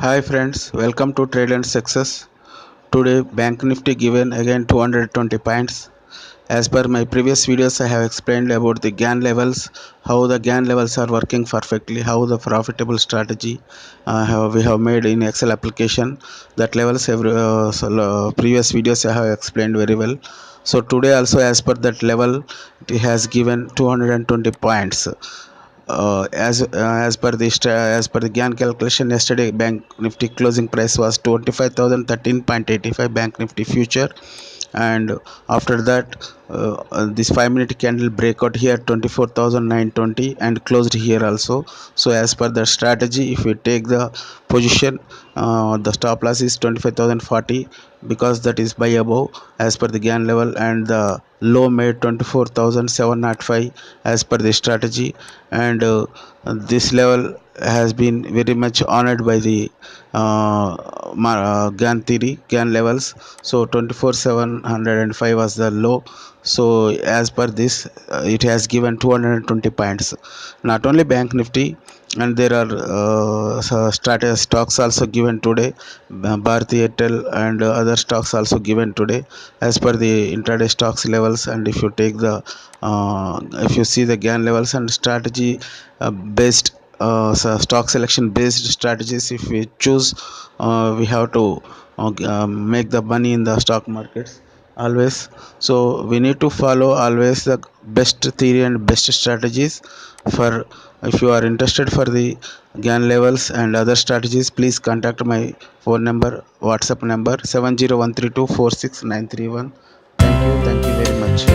Hi friends, welcome to Trade and Success. Today Bank Nifty given again 220 points. As per my previous videos, I have explained about the gann levels, how the gann levels are working perfectly, how the profitable strategy we have made in Excel application. That levels previous videos I have explained very well. So today also, as per that level, it has given 220 points. As per the GAN calculation, yesterday Bank Nifty closing price was 25,013.85 Bank Nifty future, and after that this 5 minute candle breakout here 24,920 and closed here also. So as per the strategy, if we take the position, the stop loss is 25,040 because that is buy above as per the GAN level, and the low made 24,705 as per the strategy, and this level has been very much honored by the GAN theory, GAN levels. So 24,705 was the low. So as per this, it has given 220 points. Not only Bank Nifty, and there are stocks also given today, Bharti Airtel and other stocks also given today as per the intraday stocks levels. And if you see the GAN levels and strategy based stock selection based strategies, if we choose, we have to make the money in the stock markets always. So we need to follow always the best theory and best strategies. For if you are interested for the GAN levels and other strategies, please contact my phone number, WhatsApp number 70132469931. Thank you very much.